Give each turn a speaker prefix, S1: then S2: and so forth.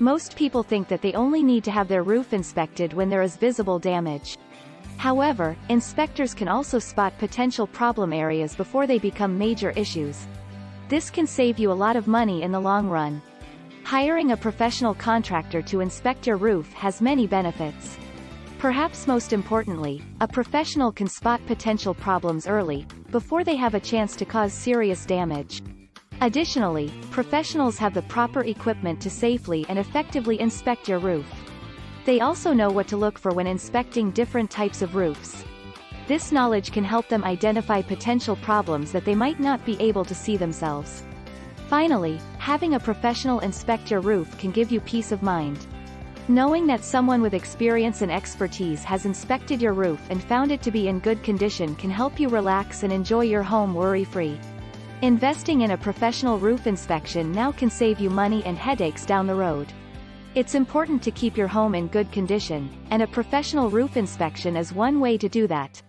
S1: Most people think that they only need to have their roof inspected when there is visible damage. However, inspectors can also spot potential problem areas before they become major issues. This can save you a lot of money in the long run. Hiring a professional contractor to inspect your roof has many benefits. Perhaps most importantly, a professional can spot potential problems early, before they have a chance to cause serious damage. Additionally, professionals have the proper equipment to safely and effectively inspect your roof. They also know what to look for when inspecting different types of roofs. This knowledge can help them identify potential problems that they might not be able to see themselves. Finally, having a professional inspect your roof can give you peace of mind. Knowing that someone with experience and expertise has inspected your roof and found it to be in good condition can help you relax and enjoy your home worry-free. Investing in a professional roof inspection now can save you money and headaches down the road. It's important to keep your home in good condition, and a professional roof inspection is one way to do that.